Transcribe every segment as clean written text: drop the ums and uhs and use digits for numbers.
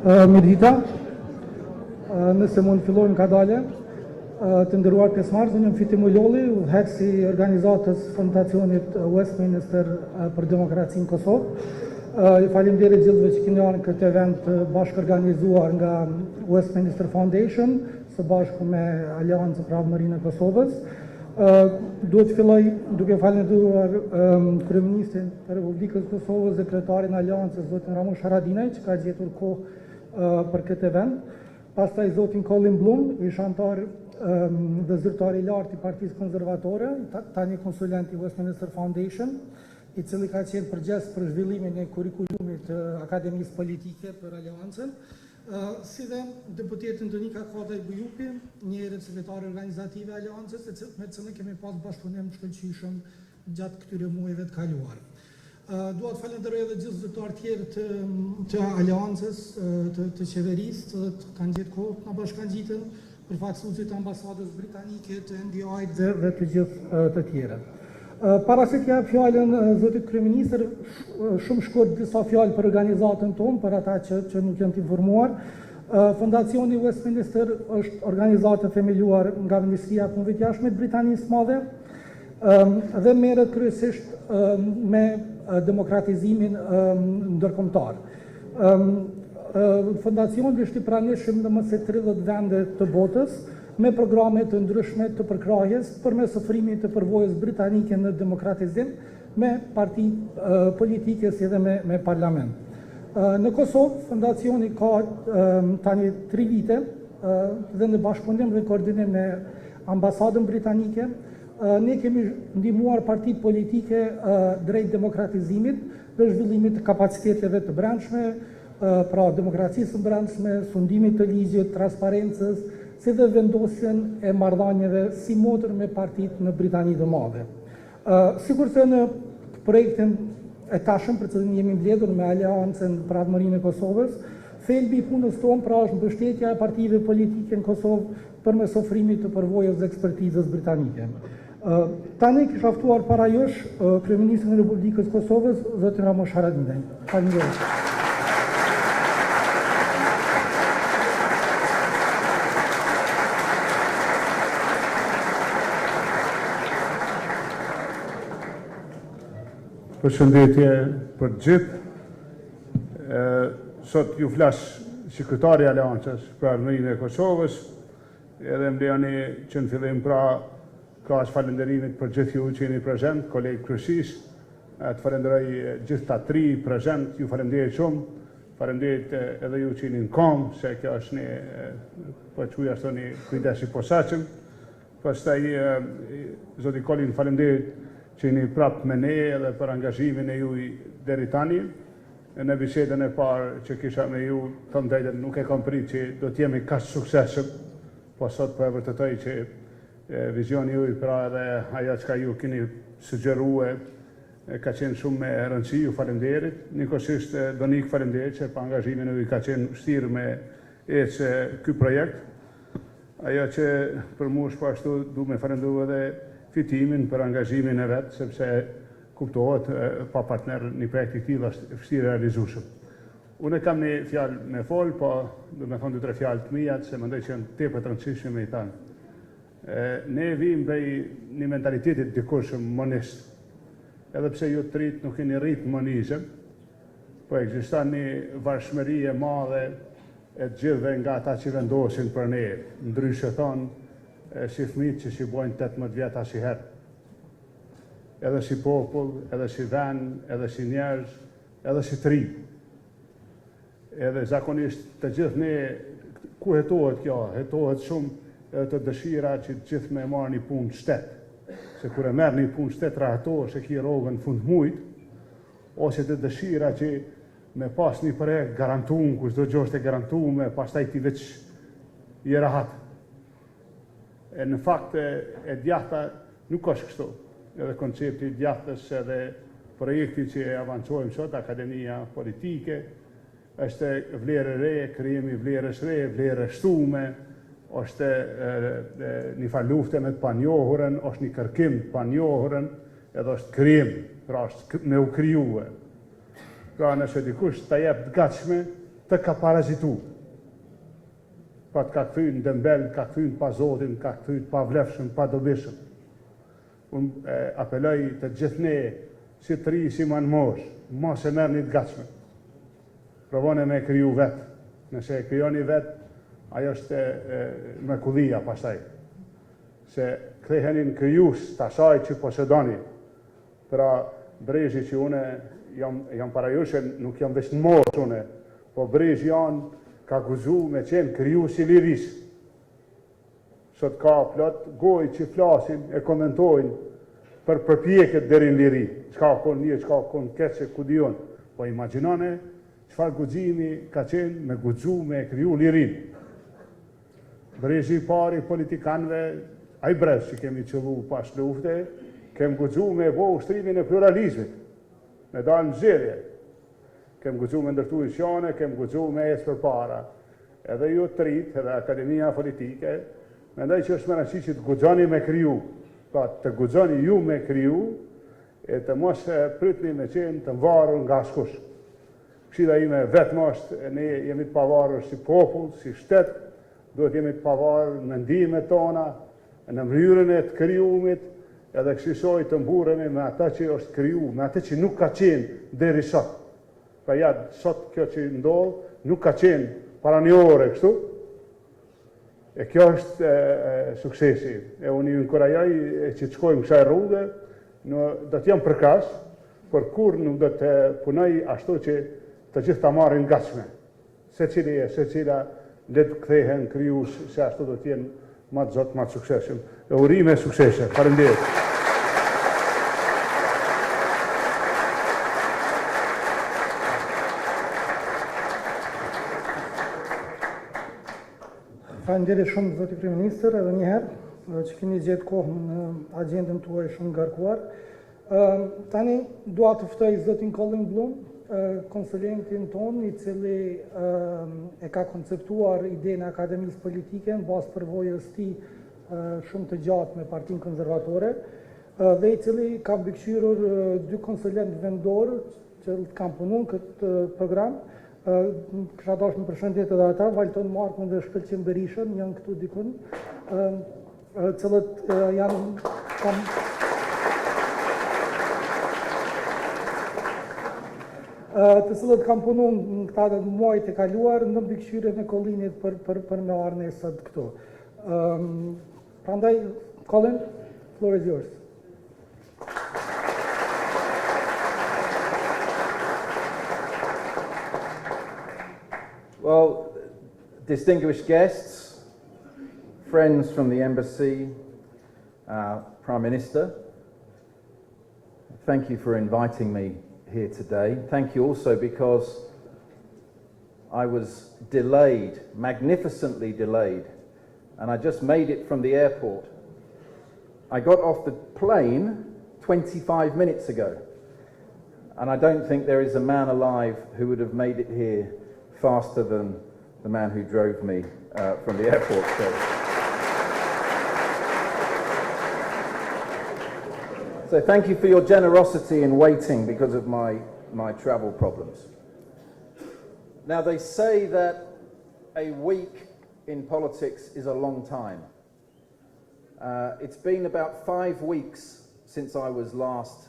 Mirdita, nëse mund fillojmë ka dale, të nderuar pjesëmarrës, unë jam Fiti Mulolli, udhëheqësi i organizatës Fondacionit Westminster për Demokracinë Kosovë. Ju faleminderit gjithëve që keni ardhur në këtë event bashkë organizuar nga Westminster Foundation, së bashku me Aleancën për Ardhmërinë e Kosovës. Duhet të filloj duke falendëruar kryeministrin e Republikës Kosovës, sekretarin e Aleancës, zotin Ramush Haradinaj, që ka gjetur kohë për këtë event. Pastaj zotin Colin Blum, ish antar dhe zyrtar i lartë i Partisë Konservatore, tani konsulent i Westminster Foundation, i cili ka qenë përgjegjës për zhvillimin e kurikulumit të Akademisë Politike për Aleancën, si dhe deputetin Donika Kodaj Bujupi, një sekretare organizative e Aleancës, me cilën kemi pas bashkëpunim shkëlqyeshëm gjatë këtyre muajve të kaluar. Dua të falenderoj edhe gjithë zyrtarët tjerë të Aleancës, të qeverisë, që kanë gjetur kohë të na bashkangjiten, përfaqësuesit të ambasadës britanike, të NDI dhe të gjithë të tjerët. Para se t'jap fjalën zotit kryeministër, shumë shkurt disa fjalë për organizatën tonë, për ata që nuk janë të informuar. Fondacioni Westminster është organizatë themeluar nga Ministria e Punëve të Jashtme të Britanisë së Madhe dhe merret kryesisht me demokratizimin ndërkombëtar. Fondacioni është i pranishëm në më se 30 vende të botës, me programe të ndryshme të përkrahjes përmes ofrimit të përvojës britanike në demokratizim me parti politike si dhe me parlament. Në Kosovë, fondacioni ka tani 3 vite dhe në bashkëpunim dhe koordinim me ambasadën britanike, ne kemi ndihmuar partitë politike drejt demokratizimit dhe zhvillimit të kapaciteteve të brendshme, pra demokracisë së brendshme, sundimit të ligjit, transparencës, si dhe vendosjen e marrëdhënieve si modër me partitë në Britani të Madhe. Sikurse në projektin e tashëm për cilin jemi mbledhur me Aleancën për Ardhmërinë e Kosovës, thelbi i punës tonë pra është mbështetja e partive politike në Kosovë përmes ofrimit të përvojës dhe ekspertizës britanike. Tani kisha ftuar para jush kryeministrin e Republikës Kosovës, zotin Ramush Haradinaj. Faleminderit. Përshëndetje për gjithë. Sot ju flas sekretari i Aleancës për Ardhmërinë e Kosovës, edhe më lejoni që në fillim pra ka falënderimit për gjithë ju që jeni prezent, kolegë kryesisht, të falenderoj gjithë ta 3 prezent, ju falenderoj shumë, falenderoj edhe ju që jeni në kom, se kjo është një po quaj ashtu një kujdes i posaçëm. Pastaj zoti Colin falenderoj që jeni prapë me ne edhe për angazhimin e juaj deri tani. Në bisedën e parë që kisha me ju, thënë drejtën, nuk e kam prit që do të jemi kaq suksesshëm, po sot po e vërtetoj që vizioni juaj pra edhe ajo çka ju keni sugjeruar ka qenë shumë me rëndësi, ju falenderit. Nikosisht Donik falenderit që për angazhimin e juaj ka qenë vështirë me ecë ky projekt. Ajo që për mua është po ashtu duhet me falenderoj edhe Fitimin për angazhimin e vetë, sepse kuptohet pa partner një projekt i tillë është vështirë realizueshëm. Unë kam një fjalë me fol, po do të them 2-3 fjalë të mia, se mendoj që janë tepër të rëndësishme me i tanë. Ne vim prej një mentaliteti të dikurshëm monist. Edhe pse ju të rit nuk keni rrit monizëm, po ekziston një varshmëri e madhe e të gjithëve nga ata që vendosin për ne, ndryshe thonë si fëmijët që si bojnë 18 vjet asnjëherë. Edhe si popull, edhe si vend, edhe si njerëz, edhe si trib. Edhe zakonisht të gjithë ne, ku hetohet kjo? Hetohet shumë edhe të dëshira që të gjithë me marrë një punë shtet. Se kur e merr një punë shtet rahatohesh e ki rrogën fund muajit, ose të dëshira që me pas një projekt garantuar, ku çdo gjë është e garantuar, pastaj ti veç je rahat. Në fakt e djatha nuk është kështu. Edhe koncepti i djathës edhe projekti që e avancojmë sot, Akademia Politike, është vlerë re, krijimi vlerës re, vlerë shtume, është një farë lufte me të panjohurën, është një kërkim të panjohurën, edhe është krijim, pra është me u krijuar. Pra nëse dikush ta jep të gatshme, të ka parazitu. Pa të ka këthy në dëmbel, ka këthy në pa zotin, ka këthy në pa vlefshëm, pa dobishëm. Unë apeloj të gjithne, si të ri, si ma në mosh, mos e merë një të gatshme. Provone me kriju vetë. Nëse e kryoni vetë, ajo është mrekullia pastaj. Se ktheheni në kryus të asaj që posedoni. Pra brezhi që une jam parajushe, nuk jam veç në mosh une, po brezhi janë ka guzu me qenë kryus i liris. Sot ka plot goj që flasin e komentojnë për përpjeket deri në liri. Qka kon një, qka kon keqe, ku dion. Po imaginone, qfar guximi ka qenë me guxu me kryu lirin. Brezhi pari politikanve, aj brez që kemi qëllu pas lufte, kem guxu me bo ushtrimin e pluralizmit, me dalë në zgjedhje. Kem guxu me ndërtu ishjane, kem guxu me ecë për para. Edhe ju të rritë, edhe Akademia Politike, mendoj që është më rëndësi që të guxoni me kriju. Pra të guxoni ju me kriju, e të mos pritni me qenë të varur nga askush. Këshilla ime vetëm është, ne jemi të pavarur si popull, si shtet, duhet jemi të pavarur në mendimet tona, në mënyrën e të krijuamit, edhe këshillsoj të mburremi me ata që është kriju, me ata që nuk ka qenë deri sot. Pra ja, sot kjo që ndodh, nuk ka qenë para një ore kështu, e kjo është suksesi. E unë ju inkurajoj që të shkojmë kësaj rrugë, do të jam përkas, por kur nuk do të punoj ashtu që të gjithë ta marrin gatshme. Secila le të kthehen krijues, se ashtu do të jenë më të zot, më të suksesshëm. E urime suksese. Faleminderit. Faleminderit shumë zoti kryeministër, edhe një herë që keni gjetë kohën në agjendën tuaj shumë ngarkuar. Tani dua të ftoj zotin Colin Blum, konsulentin ton, i cili e ka konceptuar idenë e Akademisë Politike në bazë përvojës tij shumë të gjatë me Partinë Konservatore, dhe i cili ka mbikëqyrur 2 konsulentë vendorë që kanë punuar këtë program. Kësha dosh më përshëndet edhe ata, Valton Markun dhe Shkëlqim Berishën, janë këtu dikun, cilët janë të cilët kam punu në këta muajt e kaluar në mbikëqyrjen e Collinit për me ardhën e sot këtu. Prandaj, Collin, floor is yours. Well, distinguished guests, friends from the embassy, Prime Minister, thank you for inviting me here today. Thank you also because I was delayed, magnificently delayed, and I just made it from the airport. I got off the plane 25 minutes ago, and I don't think there is a man alive who would have made it here faster than the man who drove me from the airport. So thank you for your generosity in waiting because of my travel problems. Now they say that a week in politics is a long time. It's been about 5 weeks since I was last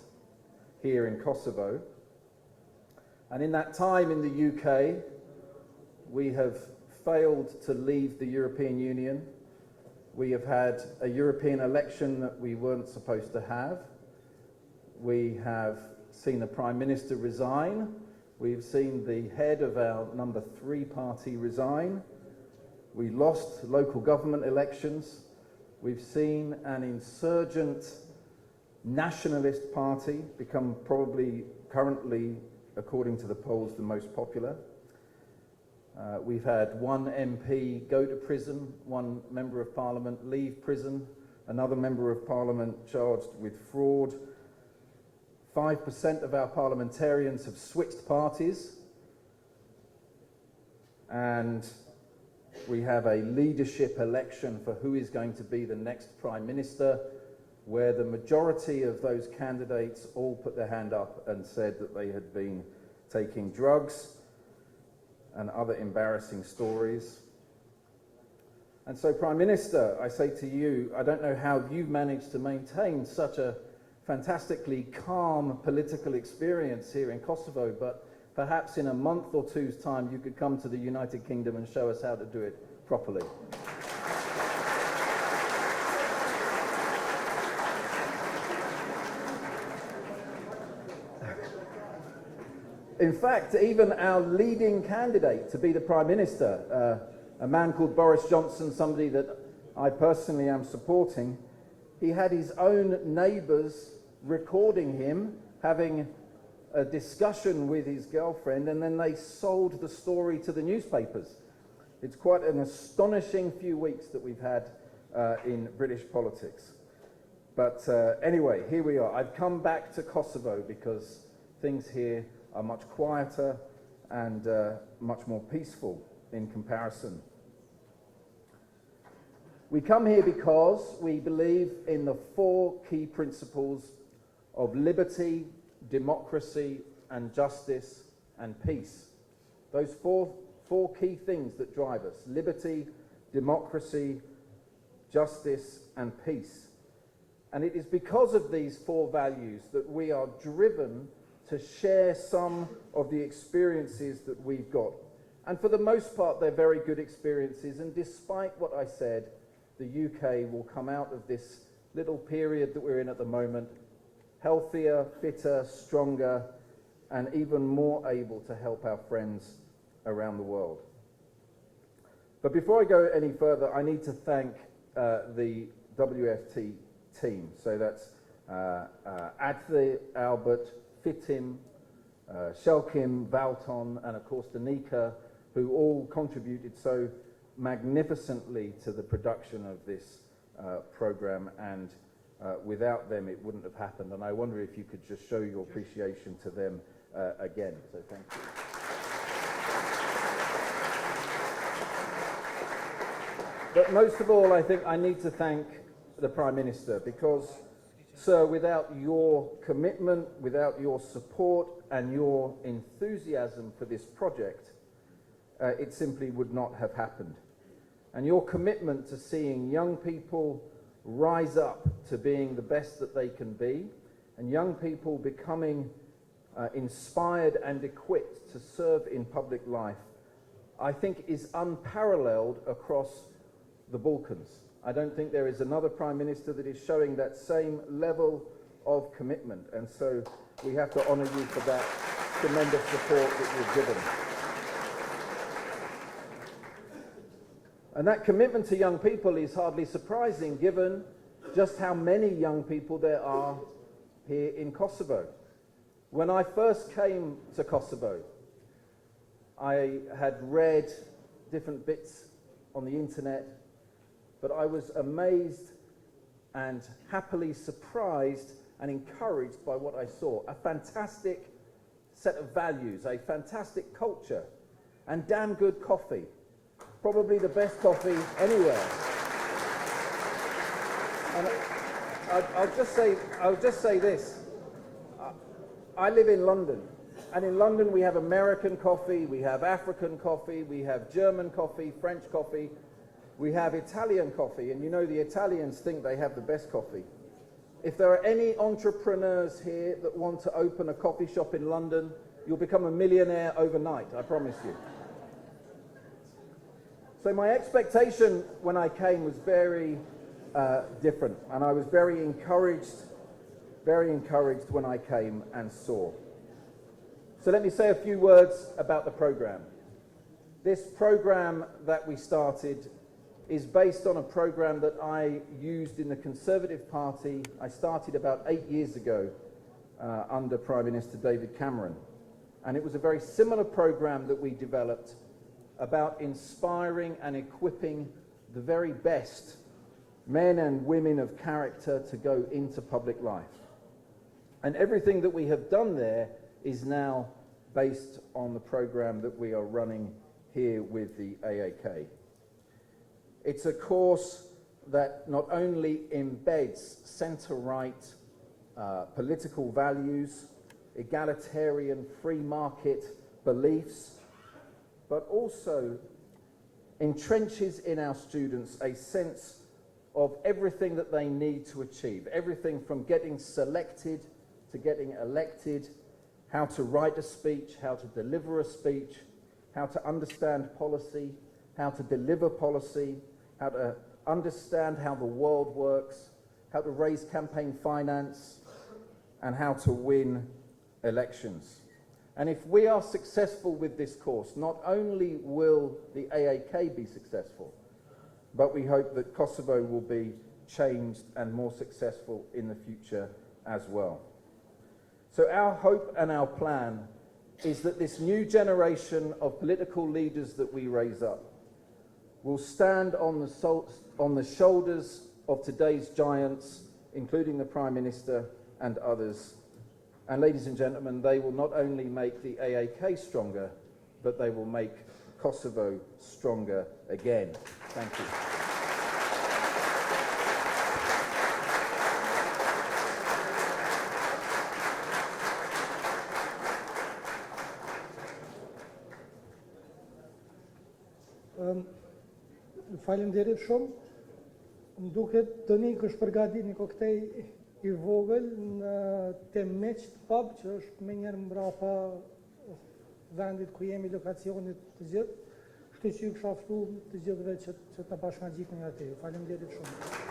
here in Kosovo. And in that time in the UK, we have failed to leave the European Union. We have had a European election that we weren't supposed to have. We have seen the Prime Minister resign. We've seen the head of our number 3 party resign. We lost local government elections. We've seen an insurgent nationalist party become probably currently, according to the polls, the most popular. We've had 1 MP go to prison, 1 member of parliament leave prison, another member of parliament charged with fraud. 5% of our parliamentarians have switched parties, and we have a leadership election for who is going to be the next Prime Minister, where the majority of those candidates all put their hand up and said that they had been taking drugs. and other embarrassing stories. And so, Prime Minister, I say to you, I don't know how you've managed to maintain such a fantastically calm political experience here in Kosovo, but perhaps in a month or two's time you could come to the United Kingdom and show us how to do it properly. In fact, even our leading candidate to be the Prime Minister, a man called Boris Johnson, somebody that I personally am supporting, he had his own neighbours recording him having a discussion with his girlfriend, and then they sold the story to the newspapers. It's quite an astonishing few weeks that we've had in British politics. But anyway, here we are. I've come back to Kosovo because things here are much quieter and much more peaceful in comparison. We come here because we believe in the 4 key principles of liberty, democracy, and justice and peace. Those four key things that drive us: liberty, democracy, justice, and peace. And it is because of these 4 values that we are driven to share some of the experiences that we've got. And for the most part, they're very good experiences, and despite what I said, the UK will come out of this little period that we're in at the moment healthier, fitter, stronger, and even more able to help our friends around the world. But before I go any further, I need to thank the WFT team. So that's Adthi, Albert, Fitim, Shelkim, Valton, and of course Danica, who all contributed so magnificently to the production of this program, and without them it wouldn't have happened. And I wonder if you could just show your appreciation to them again. So thank you. But most of all, I think I need to thank the Prime Minister, because, sir, without your commitment, without your support and your enthusiasm for this project, it simply would not have happened. And your commitment to seeing young people rise up to being the best that they can be, and young people becoming inspired and equipped to serve in public life, I think is unparalleled across the Balkans. I don't think there is another Prime Minister that is showing that same level of commitment, and so we have to honour you for that tremendous support that you've given. And that commitment to young people is hardly surprising, given just how many young people there are here in Kosovo. When I first came to Kosovo, I had read different bits on the internet, but I was amazed and happily surprised and encouraged by what I saw. A fantastic set of values, a fantastic culture, and damn good coffee. Probably the best coffee anywhere. And I'll just say this. I live in London, and in London we have American coffee, we have African coffee, we have German coffee, French coffee, we have Italian coffee, and you know the Italians think they have the best coffee. If there are any entrepreneurs here that want to open a coffee shop in London, you'll become a millionaire overnight, I promise you. So my expectation when I came was very different, and I was very encouraged when I came and saw. So let me say a few words about the program. This program that we started is based on a program that I used in the Conservative Party. I started about 8 years ago under Prime Minister David Cameron. And it was a very similar program that we developed about inspiring and equipping the very best men and women of character to go into public life. And everything that we have done there is now based on the program that we are running here with the AAK. It's a course that not only embeds centre-right political values, egalitarian free market beliefs, but also entrenches in our students a sense of everything that they need to achieve, everything from getting selected to getting elected, how to write a speech, how to deliver a speech, how to understand policy, how to deliver policy, how to understand how the world works, how to raise campaign finance, and how to win elections. And if we are successful with this course, not only will the AAK be successful, but we hope that Kosovo will be changed and more successful in the future as well. So our hope and our plan is that this new generation of political leaders that we raise up will stand on the shoulders of today's giants, including the Prime Minister and others. And ladies and gentlemen, they will not only make the AAK stronger, but they will make Kosovo stronger again. Thank you. Faleminderit shumë. Më duket Tonik është përgatitur një koktej I vogël në Temeq pub, që është me njerë mbrapa vendit ku jemi lokacionit të gjithë. Kështu që ju kisha ftuar të gjithëve që ta bashkangjitni aty. Faleminderit shumë.